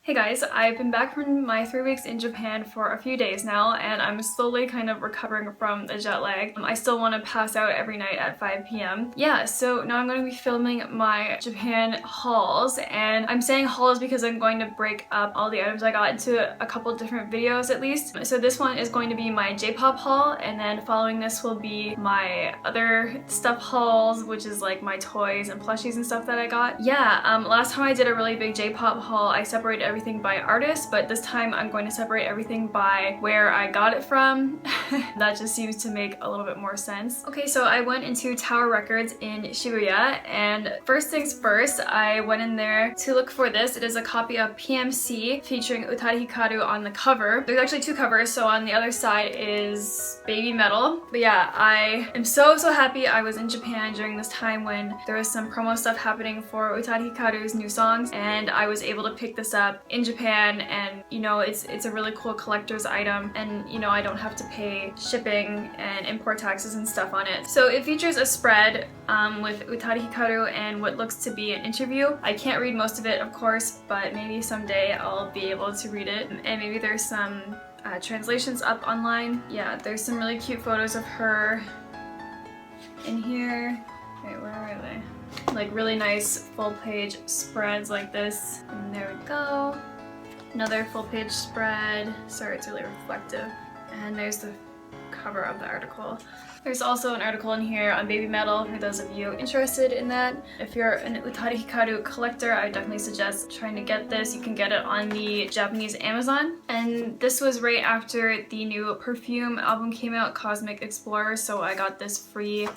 Hey guys, I've been back from my 3 weeks in Japan for a few days now, and I'm slowly kind of recovering from the jet lag. I still want to pass out every night at 5 p.m. Yeah, so now I'm going to be filming my Japan hauls, and I'm saying hauls because I'm going to break up all the items I got into a couple different videos at least. So this one is going to be my J-pop haul, and then following this will be my other stuff hauls, which is like my toys and plushies and stuff that I got. Yeah, last time I did a really big J-pop haul, I separated everything by artist, but this time I'm going to separate everything by where I got it from. That just seems to make a little bit more sense. Okay, so I went into Tower Records in Shibuya, and first things first, I went in there to look for this. It is a copy of PMC featuring Utari Hikaru on the cover. There's actually two covers, so on the other side is Baby Metal. But yeah, I am so happy I was in Japan during this time when there was some promo stuff happening for Utari Hikaru's new songs, and I was able to pick this up in Japan, and you know, it's a really cool collector's item, and you know, I don't have to pay shipping and import taxes and stuff on it. So it features a spread with Utari Hikaru and what looks to be an interview. I can't read most of it, of course, but maybe someday I'll be able to read it, and maybe there's some translations up online. Yeah, there's some really cute photos of her in here. Wait, where are they? Like really nice full page spreads like this, and there we go. Another full page spread. Sorry, it's really reflective. And there's the cover of the article. There's also an article in here on Baby Metal for those of you interested in that. If you're an Utari Hikaru collector, I definitely suggest trying to get this. You can get it on the Japanese Amazon. And this was right after the new Perfume album came out, Cosmic Explorer, so I got this free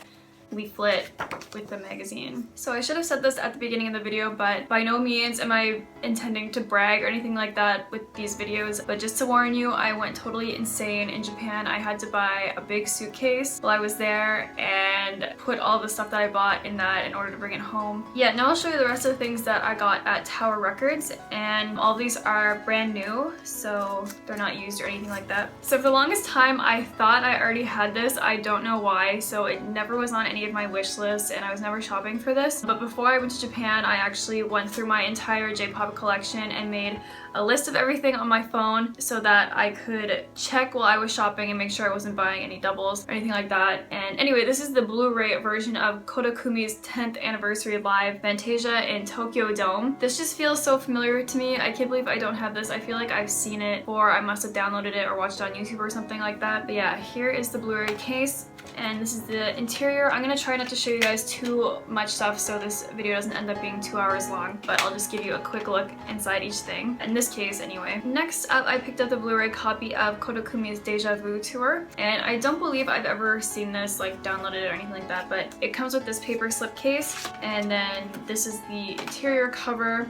leaflet with the magazine. So I should have said this at the beginning of the video, but by no means am I intending to brag or anything like that with these videos, but just to warn you, I went totally insane in Japan. I had to buy a big suitcase while I was there and put all the stuff that I bought in that in order to bring it home. Yeah, now I'll show you the rest of the things that I got at Tower Records, and all these are brand new, so they're not used or anything like that. So for the longest time I thought I already had this. I don't know why, so it never was on any of my wish lists, and I was never shopping for this. But before I went to Japan, I actually went through my entire J-pop collection and made a list of everything on my phone so that I could check while I was shopping and make sure I wasn't buying any doubles or anything like that. And anyway, this is the Blu-ray version of Koda Kumi's 10th anniversary live Fantasia in Tokyo Dome. This just feels so familiar to me. I can't believe I don't have this. I feel like I've seen it, or I must have downloaded it or watched it on YouTube or something like that. But yeah, here is the Blu-ray case, and this is the interior. I'm gonna try not to show you guys too much stuff so this video doesn't end up being 2 hours long, but I'll just give you a quick look inside each thing, in this case anyway. Next up, I picked up the Blu-ray copy of Koda Kumi's Dejavu tour, and I don't believe I've ever seen this, like downloaded it or anything like that, but it comes with this paper slip case, and then this is the interior cover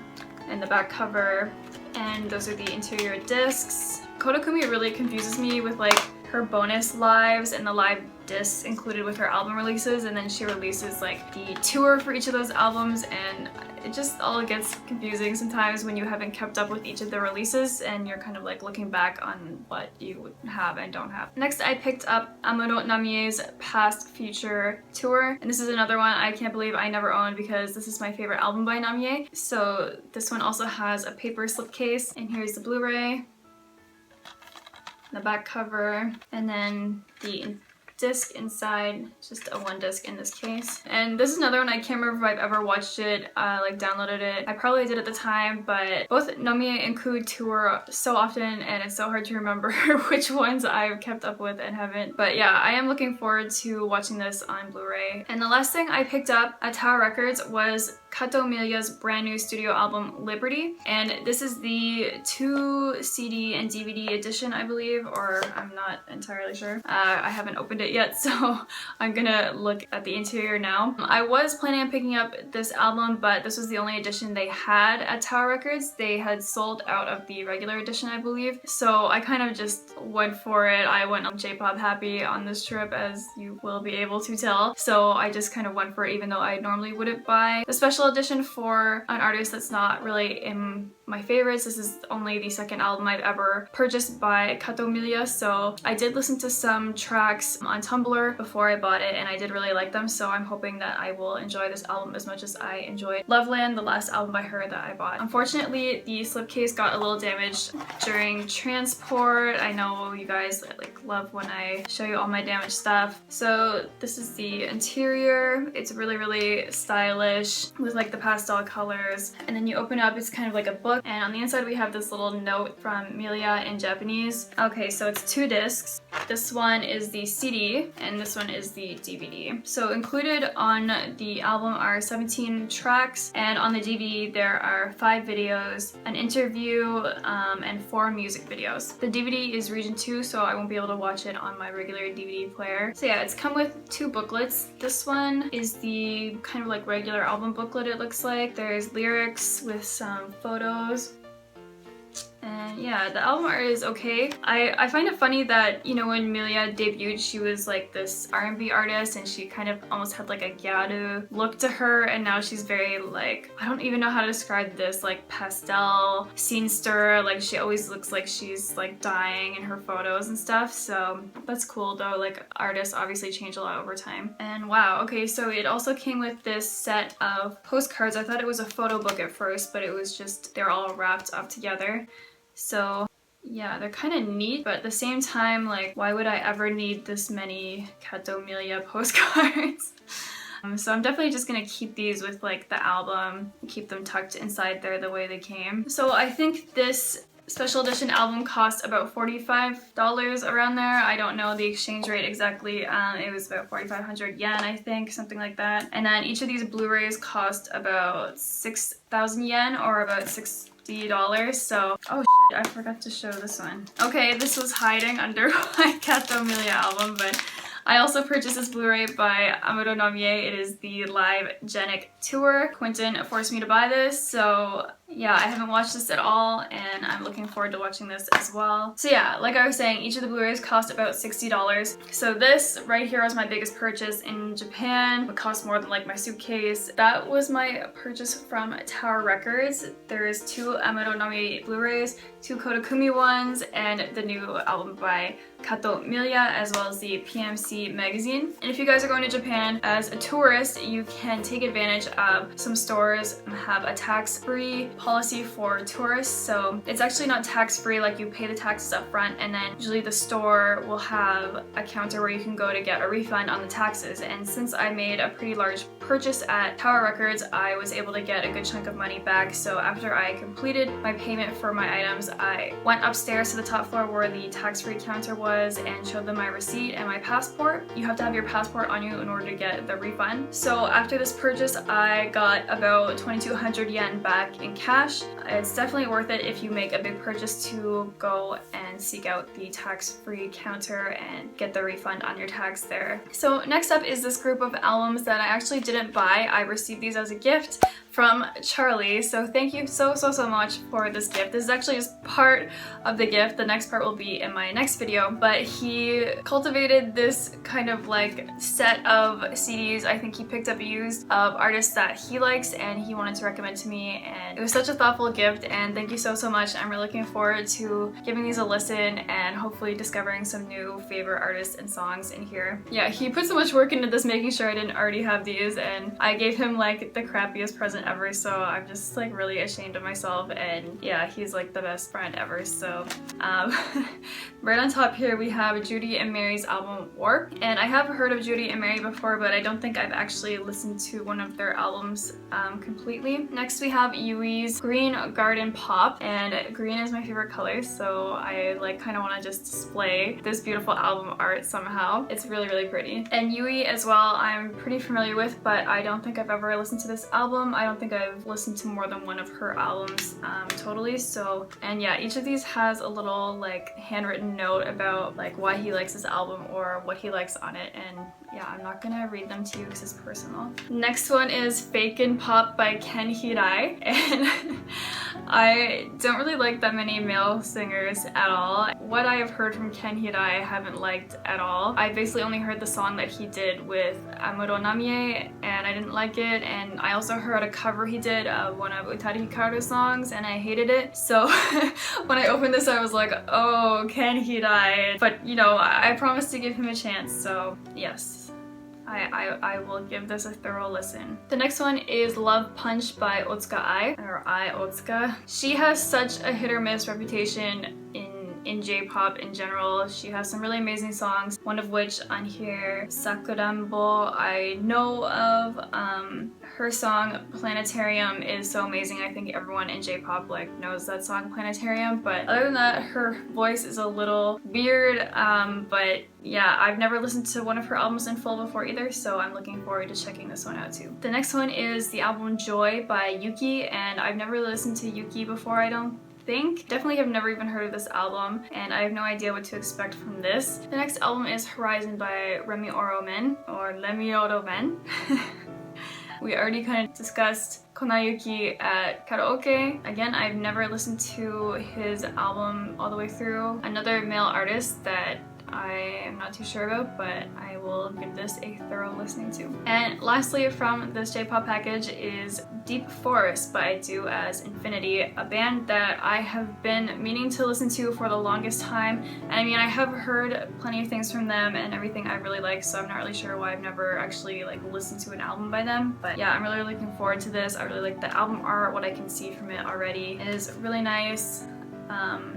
and the back cover, and those are the interior discs. Koda Kumi really confuses me with like her bonus lives and the live discs included with her album releases, and then she releases like the tour for each of those albums, and it just all gets confusing sometimes when you haven't kept up with each of the releases and you're kind of like looking back on what you have and don't have. Next, I picked up Amuro Namie's PastFuture tour, and this is another one I can't believe I never owned because this is my favorite album by Namie. So this one also has a paper slipcase, and here's the Blu-ray, the back cover, and then the disc inside, just a one disc in this case. And this is another one, I can't remember if I've ever watched it, like downloaded it. I probably did at the time, but both Namie and Kud tour so often, and it's so hard to remember which ones I've kept up with and haven't. But yeah, I am looking forward to watching this on Blu-ray. And the last thing I picked up at Tower Records was Kato Miliyah's brand new studio album, Liberty. And this is the 2 CD and DVD edition, I believe, or I'm not entirely sure. I haven't opened it yet, so I'm gonna look at the interior now. I was planning on picking up this album, but this was the only edition they had at Tower Records. They had sold out of the regular edition, I believe. So I kind of just went for it. I went on J-pop happy on this trip, as you will be able to tell. So I just kind of went for it, even though I normally wouldn't buy the special edition for an artist that's not really in my favorites. This is only the second album I've ever purchased by Kato Miliyah, so I did listen to some tracks on Tumblr before I bought it and I did really like them, so I'm hoping that I will enjoy this album as much as I enjoyed Loveland, the last album by her that I bought. Unfortunately, the slipcase got a little damaged during transport. I know you guys like love when I show you all my damaged stuff. So this is the interior. It's really stylish with like the pastel colors, and then you open it up, it's kind of like a book, and on the inside we have this little note from Miliyah in Japanese. Okay, so it's 2 discs. This one is the CD and this one is the DVD. So included on the album are 17 tracks, and on the DVD there are 5 videos, an interview, and 4 music videos. The DVD is region 2, so I won't be able to watch it on my regular DVD player. So yeah, it's come with 2 booklets. This one is the kind of like regular album booklet, it looks like. There's lyrics with some photos. And yeah, the album art is okay. I find it funny that, you know, when Miliyah debuted, she was like this R&B artist and she kind of almost had like a gyaru look to her, and now she's very like, I don't even know how to describe this, like pastel, scene stirrer, like she always looks like she's like dying in her photos and stuff, so that's cool though. Like artists obviously change a lot over time. And wow, okay, so it also came with this set of postcards. I thought it was a photo book at first, but it was just, they're all wrapped up together. So yeah, they're kind of neat, but at the same time, like, why would I ever need this many Kato Miliyah postcards? So I'm definitely just gonna keep these with like the album, keep them tucked inside there the way they came. So I think this special edition album cost about $45 around there. I don't know the exchange rate exactly. It was about 4,500 yen, I think, something like that. And then each of these Blu-rays cost about 6,000 yen, or about $60. So, oh shit, I forgot to show this one. Okay, this was hiding under my Kato Miliyah album, but I also purchased this Blu-ray by Amuro Namie. It is the Livegenic tour. Quentin forced me to buy this, so yeah, I haven't watched this at all and I'm looking forward to watching this as well. So yeah, like I was saying, each of the Blu-rays cost about $60. So this right here was my biggest purchase in Japan. It cost more than like my suitcase. That was my purchase from Tower Records. There is 2 Amuro Namie Blu-rays, 2 Koda Kumi ones, and the new album by Kato Miliyah, as well as the PMC magazine. And if you guys are going to Japan as a tourist, you can take advantage of some stores have a tax-free policy for tourists. So it's actually not tax-free, like you pay the taxes up front, and then usually the store will have a counter where you can go to get a refund on the taxes. And since I made a pretty large purchase at Tower Records, I was able to get a good chunk of money back. So after I completed my payment for my items, I went upstairs to the top floor where the tax-free counter was and showed them my receipt and my passport. You have to have your passport on you in order to get the refund. So after this purchase, I got about 2,200 yen back in cash. It's definitely worth it if you make a big purchase to go and seek out the tax-free counter and get the refund on your tax there. So next up is this group of albums that I actually didn't buy. I received these as a gift from Charlie, so thank you so much for this gift. This is actually just part of the gift. The next part will be in my next video, but he cultivated this kind of like set of CDs I think he picked up used of artists that he likes and he wanted to recommend to me, and it was such a thoughtful gift, and thank you so much. I'm really looking forward to giving these a listen and hopefully discovering some new favorite artists and songs in here. Yeah, he put so much work into this, making sure I didn't already have these, and I gave him like the crappiest present ever, so I'm just like really ashamed of myself, and yeah, he's like the best friend ever. So right on top here we have JUDY and Mary's album Warp, and I have heard of JUDY and Mary before, but I don't think I've actually listened to one of their albums completely. Next we have YUI's Green Garden Pop, and green is my favorite color, so I like kind of want to just display this beautiful album art somehow. It's really pretty. And YUI as well I'm pretty familiar with, but I don't think I've ever listened to this album. I don't think I've listened to more than one of her albums totally. So, and yeah, each of these has a little like handwritten note about like why he likes this album or what he likes on it, and yeah, I'm not gonna read them to you because it's personal. Next one is Fakin Pop by Ken Hirai, and I don't really like that many male singers at all. What I have heard from Ken Hirai I haven't liked at all. I basically only heard the song that he did with Amuro Namie and I didn't like it, and I also heard a cover he did of one of Utari Hikaru's songs and I hated it. So when I opened this I was like, oh, Ken Hirai. But you know, I promised to give him a chance, so yes. I will give this a thorough listen. The next one is Love Punch by Otsuka or Otsuka. She has such a hit or miss reputation in J-pop in general. She has some really amazing songs, one of which on here, Sakurambo, I know of. Her song Planetarium is so amazing. I think everyone in J-pop like knows that song Planetarium, but other than that, her voice is a little weird, but yeah, I've never listened to one of her albums in full before either, so I'm looking forward to checking this one out too. The next one is the album Joy by Yuki, and I've never listened to Yuki before, I don't think. Definitely have never even heard of this album, and I have no idea what to expect from this. The next album is Horizon by Remi Oromen, or Remi Oromen. We already kind of discussed Konayuki at karaoke. Again, I've never listened to his album all the way through. Another male artist that I am not too sure about, but I will give this a thorough listening to. And lastly from this J-pop package is Deep Forest by Do As Infinity, a band that I have been meaning to listen to for the longest time. And I mean, I have heard plenty of things from them and everything I really like, so I'm not really sure why I've never actually like listened to an album by them. But yeah, I'm really looking forward to this. I really like the album art. What I can see from it already is really nice.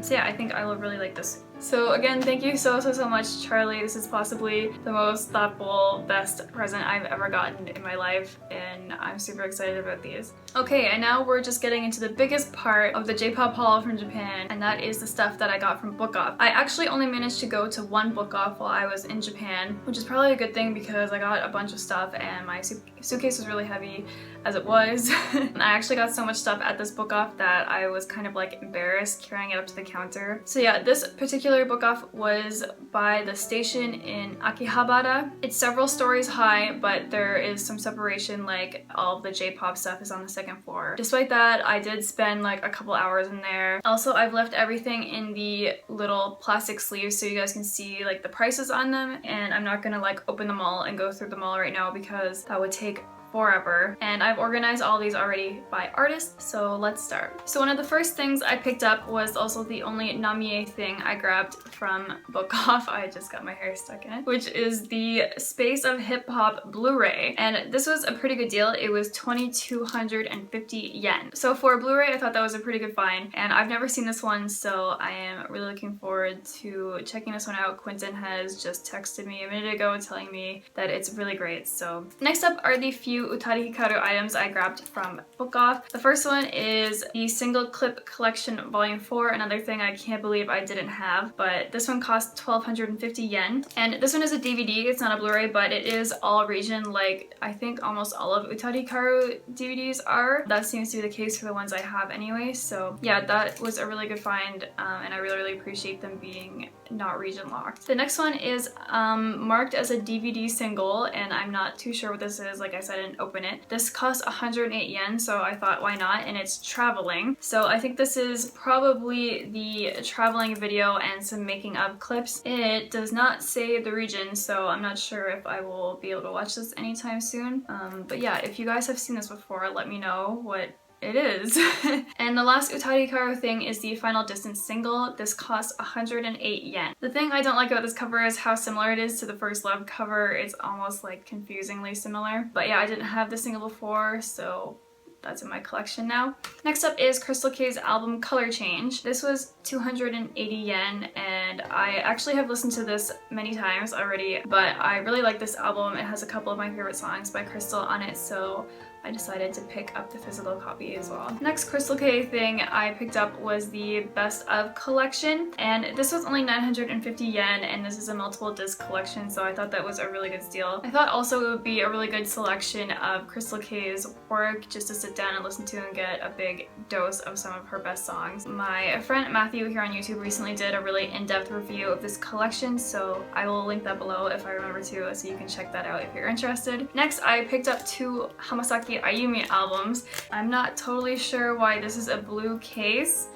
So yeah, I think I will really like this. So again, thank you so much, Charlie. This is possibly the most thoughtful, best present I've ever gotten in my life, and I'm super excited about these. Okay, and now we're just getting into the biggest part of the J-pop haul from Japan, and that is the stuff that I got from Book Off. I actually only managed to go to one Book Off while I was in Japan, which is probably a good thing because I got a bunch of stuff and my suitcase was really heavy as it was. I actually got so much stuff at this Book Off that I was kind of like embarrassed carrying it up to the counter. So yeah, this particular Book Off was by the station in Akihabara. It's several stories high, but there is some separation, like all of the J-pop stuff is on the second floor. Despite that, I did spend like a couple hours in there. Also, I've left everything in the little plastic sleeves so you guys can see like the prices on them, and I'm not gonna like open them all and go through them all right now because that would take forever. And I've organized all these already by artist, so let's start. So one of the first things I picked up was also the only Namie thing I grabbed from Book Off. I just got my hair stuck in it, which is the Space of Hip Hop Blu-ray. And this was a pretty good deal. It was 2,250 yen. So for a Blu-ray, I thought that was a pretty good find. And I've never seen this one, so I am really looking forward to checking this one out. Quentin has just texted me a minute ago telling me that it's really great. So next up are the few Utari Hikaru items I grabbed from Book Off. The first one is the Single Clip Collection Volume 4, another thing I can't believe I didn't have, but this one cost 1,250 yen. And this one is a DVD, it's not a Blu-ray, but it is all region, like I think almost all of Utari Hikaru DVDs are. That seems to be the case for the ones I have anyway, so yeah, that was a really good find, and I really appreciate them being not region locked. The next one is marked as a DVD single, and I'm not too sure what this is. Like I said, I didn't open it. This costs 108 yen, so I thought why not, and it's traveling. So I think this is probably the traveling video and some making of clips. It does not say the region, so I'm not sure if I will be able to watch this anytime soon. But yeah, if you guys have seen this before, let me know what it is. And the last Utari Hikaru thing is the Final Distance single. This costs 108 yen. The thing I don't like about this cover is how similar it is to the First Love cover. It's almost like confusingly similar. But yeah, I didn't have this single before, so that's in my collection now. Next up is Crystal K's album Color Change. This was 280 yen, and I actually have listened to this many times already, but I really like this album. It has a couple of my favorite songs by Crystal on it, so I decided to pick up the physical copy as well. Next Crystal K thing I picked up was the Best of collection, and this was only 950 yen, and this is a multiple disc collection, so I thought that was a really good deal. I thought also it would be a really good selection of Crystal K's work just to sit down and listen to and get a big dose of some of her best songs. My friend Matthew here on YouTube recently did a really in-depth review of this collection, so I will link that below if I remember to, so you can check that out if you're interested. Next, I picked up two Yamasaki Yamasaki Ayumi albums. I'm not totally sure why this is a blue case.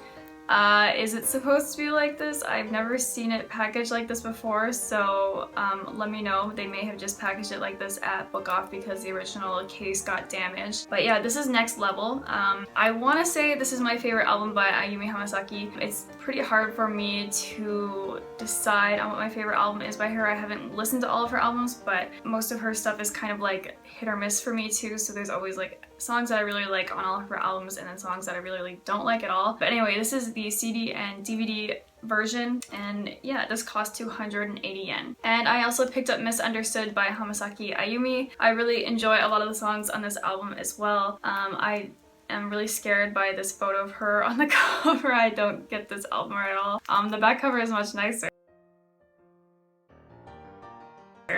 Is it supposed to be like this? I've never seen it packaged like this before, so let me know. They may have just packaged it like this at Book Off because the original case got damaged. But yeah, this is next level. I want to say this is my favorite album by Ayumi Hamasaki. It's pretty hard for me to decide on what my favorite album is by her. I haven't listened to all of her albums, but most of her stuff is kind of like hit or miss for me too, so there's always like songs that I really like on all of her albums and then songs that I really don't like at all. But anyway, this is the CD and DVD version, and yeah, this cost 280 yen. And I also picked up Misunderstood by Hamasaki Ayumi. I really enjoy a lot of the songs on this album as well. I am really scared by this photo of her on the cover. I don't get this album at all. The back cover is much nicer.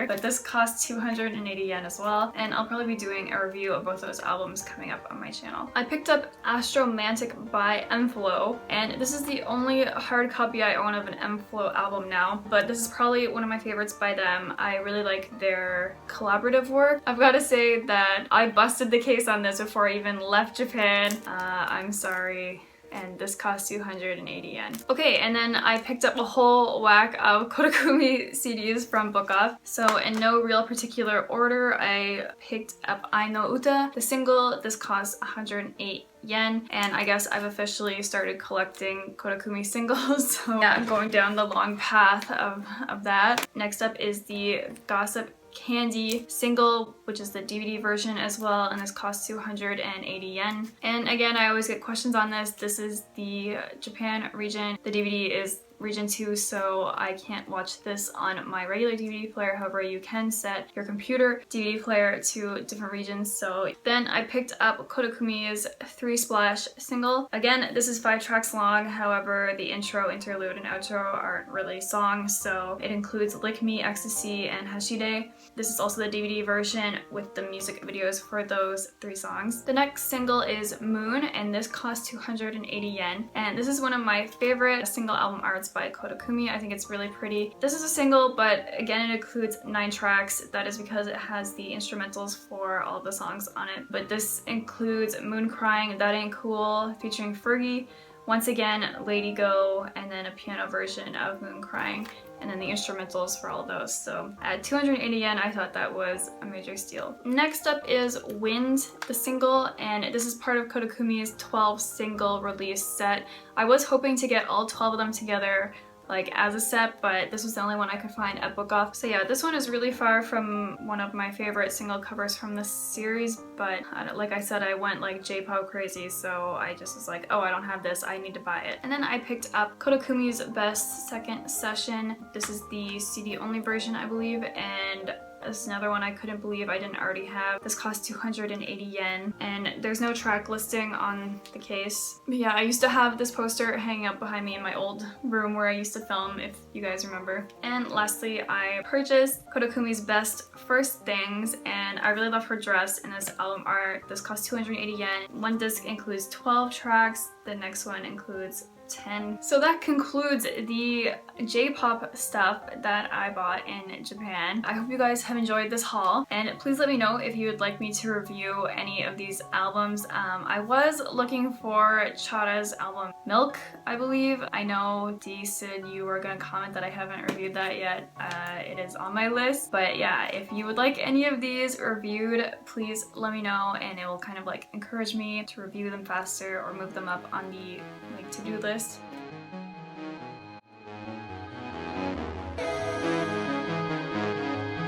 But this costs 280 yen as well, and I'll probably be doing a review of both those albums coming up on my channel. I picked up Astromantic by M-flo, and this is the only hard copy I own of an M-flo album now, but this is probably one of my favorites by them. I really like their collaborative work. I've got to say that I busted the case on this before I even left Japan. I'm sorry. And this cost 280 yen. Okay, and then I picked up a whole whack of Kumi CDs from Book Off. So in no real particular order, I picked up Ai no Uta, the single. This cost 108 yen, and I guess I've officially started collecting Kumi singles. So yeah, I'm going down the long path of that. Next up is the Gossip Candy single, which is the DVD version as well, and this costs 280 yen. And again, I always get questions on this. This is the Japan region. The DVD is region 2, so I can't watch this on my regular DVD player. However, you can set your computer DVD player to different regions. So then I picked up Kumi's 3 Splash single. Again, this is 5 tracks long. However, the intro, interlude, and outro aren't really songs, so it includes Lick Me, Ecstasy, and Hashide. This is also the DVD version with the music videos for those 3 songs. The next single is Moon, and this costs 280 yen. And this is one of my favorite single album arts by Kumi. I think it's really pretty. This is a single, but again, it includes 9 tracks. That is because it has the instrumentals for all the songs on it. But this includes Moon Crying, That Ain't Cool, featuring Fergie, Once Again, Lady Go, and then a piano version of Moon Crying, and then the instrumentals for all those. So at 280 yen, I thought that was a major steal. Next up is Wind, the single, and this is part of Kumi's 12 single release set. I was hoping to get all 12 of them together like as a set, but this was the only one I could find at Book Off. So yeah, this one is really far from one of my favorite single covers from the series, but like I said, I went like J-pop crazy, so I just was like, oh, I don't have this, I need to buy it. And then I picked up Kumi's Best Second Session. This is the CD only version, I believe, and this is another one I couldn't believe I didn't already have. This cost 280 yen, and there's no track listing on the case. But yeah, I used to have this poster hanging up behind me in my old room where I used to film, if you guys remember. And lastly, I purchased Kumi's Best First Things, and I really love her dress in this album art. This cost 280 yen. One disc includes 12 tracks, the next one includes 10. So that concludes the J-pop stuff that I bought in Japan. I hope you guys have enjoyed this haul, and please let me know if you would like me to review any of these albums. I was looking for Chara's album Milk, I believe. I know Dee said you were gonna comment that I haven't reviewed that yet. It is on my list, but yeah, if you would like any of these reviewed, please let me know, and it will kind of like encourage me to review them faster or move them up on the like to-do list.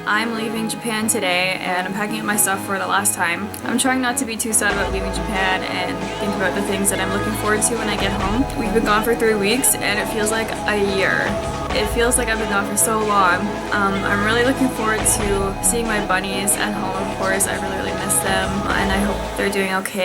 I'm leaving Japan today, and I'm packing up my stuff for the last time. I'm trying not to be too sad about leaving Japan and think about the things that I'm looking forward to when I get home. We've been gone for 3 weeks, and it feels like a year. It feels like I've been gone for so long. I'm really looking forward to seeing my bunnies at home, of course. I really miss them, and I hope they're doing okay.